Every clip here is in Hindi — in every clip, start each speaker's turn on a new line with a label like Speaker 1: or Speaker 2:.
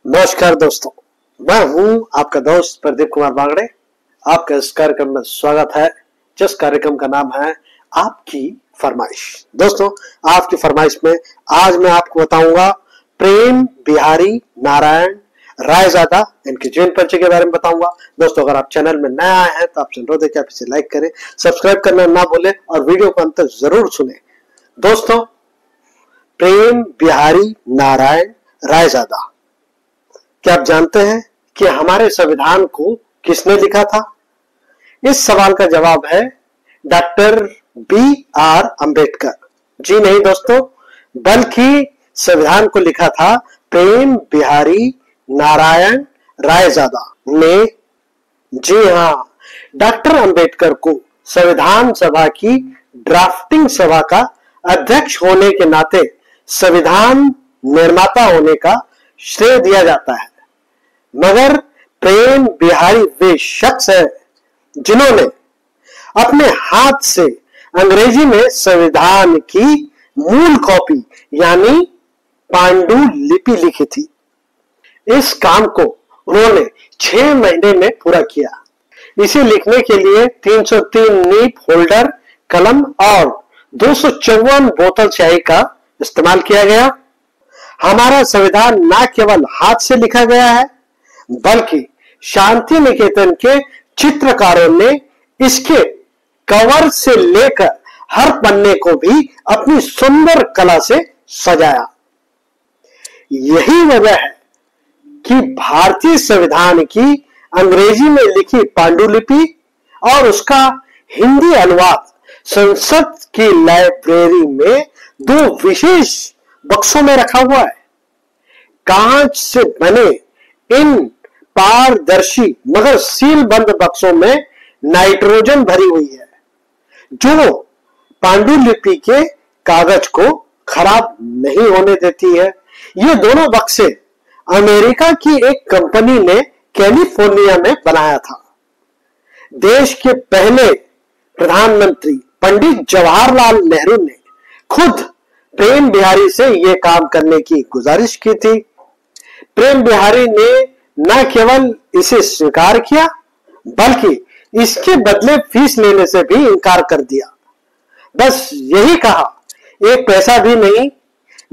Speaker 1: नमस्कार दोस्तों, मैं हूं आपका दोस्त प्रदीप कुमार बांगड़े। आपका इस कार्यक्रम में स्वागत है, जिस कार्यक्रम का नाम है आपकी फरमाइश। दोस्तों, आपकी फरमाइश में आज मैं आपको बताऊंगा प्रेम बिहारी नारायण रायजादा, इनके जीवन परिचय के बारे में बताऊंगा। दोस्तों, अगर आप चैनल में नए आए हैं तो आपसे अनुरोध है कि आप इसे लाइक करें, सब्सक्राइब करना ना भूलें और वीडियो को अंत तक जरूर सुने। दोस्तों, प्रेम बिहारी नारायण रायजादा, क्या आप जानते हैं कि हमारे संविधान को किसने लिखा था? इस सवाल का जवाब है डॉक्टर B.R. अंबेडकर। जी नहीं दोस्तों, बल्कि संविधान को लिखा था प्रेम बिहारी नारायण रायजादा ने। जी हाँ, डॉक्टर अंबेडकर को संविधान सभा की ड्राफ्टिंग सभा का अध्यक्ष होने के नाते संविधान निर्माता होने का श्रेय दिया जाता है। मगर प्रेम बिहारी वे शख्स है जिन्होंने अपने हाथ से अंग्रेजी में संविधान की मूल कॉपी यानी पांडुलिपि लिखी थी। इस काम को उन्होंने 6 महीने में पूरा किया। इसे लिखने के लिए 303 नीब होल्डर कलम और 254 बोतल स्याही का इस्तेमाल किया गया। हमारा संविधान न केवल हाथ से लिखा गया है, बल्कि शांति निकेतन के चित्रकारों ने इसके कवर से लेकर हर पन्ने को भी अपनी सुंदर कला से सजाया। यही वजह है कि भारतीय संविधान की अंग्रेजी में लिखी पांडुलिपि और उसका हिंदी अनुवाद संसद की लाइब्रेरी में 2 विशेष बक्सों में रखा हुआ है। कांच से बने इन पारदर्शी मगर सील बंद बक्सों में नाइट्रोजन भरी हुई है, जो पांडुलिपि के कागज को खराब नहीं होने देती है। ये दोनों बक्से अमेरिका की एक कंपनी ने कैलिफोर्निया में बनाया था। देश के पहले प्रधानमंत्री पंडित जवाहरलाल नेहरू ने खुद प्रेम बिहारी से यह काम करने की गुजारिश की थी। प्रेम बिहारी ने न केवल इसे स्वीकार किया, बल्कि इसके बदले फीस लेने से भी इनकार कर दिया। बस यही कहा, एक पैसा भी नहीं,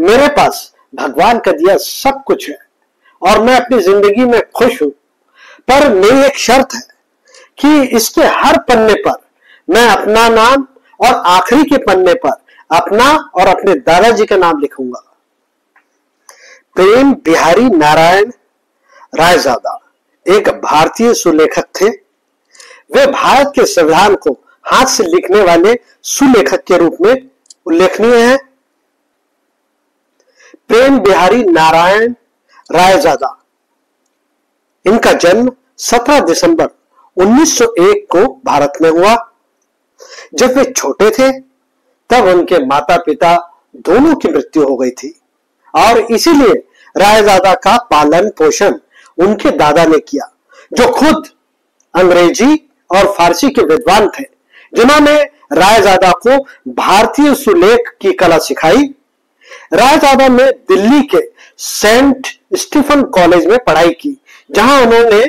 Speaker 1: मेरे पास भगवान का दिया सब कुछ है और मैं अपनी जिंदगी में खुश हूं, पर मेरी एक शर्त है कि इसके हर पन्ने पर मैं अपना नाम और आखिरी के पन्ने पर अपना और अपने दादाजी का नाम लिखूंगा। प्रेम बिहारी नारायण रायजादा एक भारतीय सुलेखक थे। वे भारत के संविधान को हाथ से लिखने वाले सुलेखक के रूप में उल्लेखनीय हैं। प्रेम बिहारी नारायण रायजादा, इनका जन्म 17 दिसंबर 1901 को भारत में हुआ। जब वे छोटे थे तब उनके माता पिता दोनों की मृत्यु हो गई थी और इसीलिए रायजादा का पालन पोषण उनके दादा ने किया, जो खुद अंग्रेजी और फारसी के विद्वान थे, जिन्होंने रायजादा को भारतीय सुलेख की कला सिखाई। रायजादा ने दिल्ली के सेंट स्टीफन कॉलेज में पढ़ाई की, जहां उन्होंने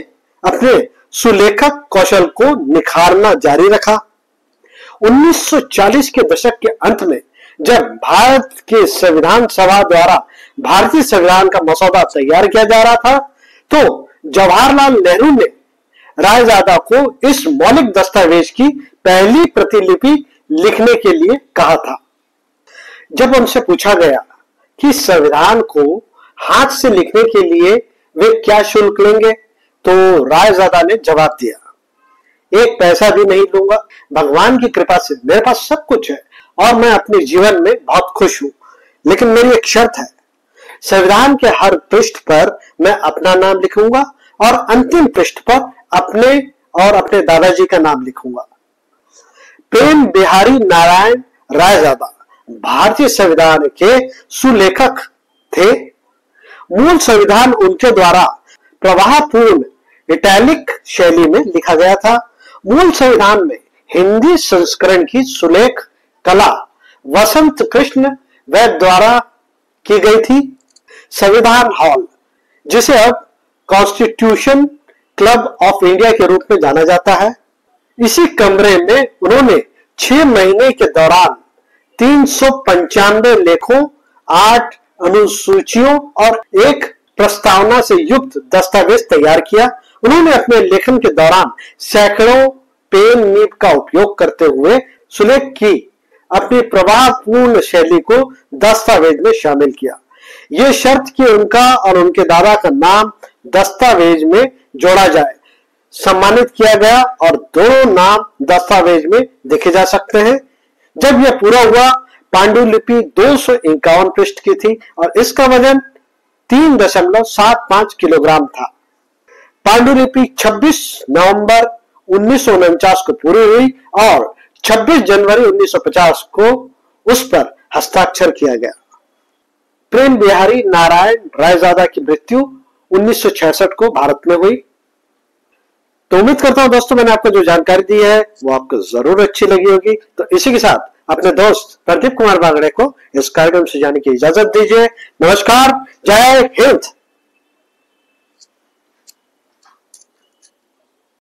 Speaker 1: अपने सुलेखक कौशल को निखारना जारी रखा। 1940 के दशक के अंत में जब भारत के संविधान सभा द्वारा भारतीय संविधान का मसौदा तैयार किया जा रहा था, तो जवाहरलाल नेहरू ने रायजादा को इस मौलिक दस्तावेज की पहली प्रतिलिपि लिखने के लिए कहा था। जब उनसे पूछा गया कि संविधान को हाथ से लिखने के लिए वे क्या शुल्क लेंगे, तो रायजादा ने जवाब दिया, एक पैसा भी नहीं लूंगा, भगवान की कृपा से मेरे पास सब कुछ है और मैं अपने जीवन में बहुत खुश हूं, लेकिन मेरी एक शर्त है, संविधान के हर पृष्ठ पर मैं अपना नाम लिखूंगा और अंतिम पृष्ठ पर अपने और अपने दादाजी का नाम लिखूंगा। प्रेम बिहारी नारायण रायजादा भारतीय संविधान के सुलेखक थे। मूल संविधान उनके द्वारा प्रवाहपूर्ण इटैलिक शैली में लिखा गया था। मूल संविधान में हिंदी संस्करण की सुलेख कला वसंत कृष्ण वैद्य द्वारा की गई थी। संविधान हॉल जिसे अब कॉन्स्टिट्यूशन क्लब ऑफ इंडिया के रूप में जाना जाता है। इसी कमरे में उन्होंने 6 महीने के दौरान 395 लेखों, 8 अनुसूचियों और एक प्रस्तावना से युक्त दस्तावेज तैयार किया। उन्होंने अपने लेखन के दौरान सैकड़ों पेन निब का उपयोग करते हुए सुलेख की अपनी प्रभावपूर्ण शैली को दस्तावेज में शामिल किया। यह शर्त कि उनका और उनके दादा का नाम दस्तावेज में जोड़ा जाए सम्मानित किया गया और दोनों नाम दस्तावेज में देखे जा सकते हैं। जब यह पूरा हुआ, पांडुलिपि 251 पृष्ठ की थी और इसका वजन 3.75 किलोग्राम था। पांडुलिपि 26 नवंबर 1949 को पूरी हुई और 26 जनवरी 1950 को उस पर हस्ताक्षर किया गया। प्रेम बिहारी नारायण रायजादा की मृत्यु 1966 को भारत में हुई। तो उम्मीद करता हूं दोस्तों मैंने आपको जो जानकारी दी है वो आपको जरूर अच्छी लगी होगी। तो इसी के साथ अपने दोस्त प्रदीप कुमार बागड़े को इस कार्यक्रम से जाने की इजाजत दीजिए। नमस्कार, जय हिंद।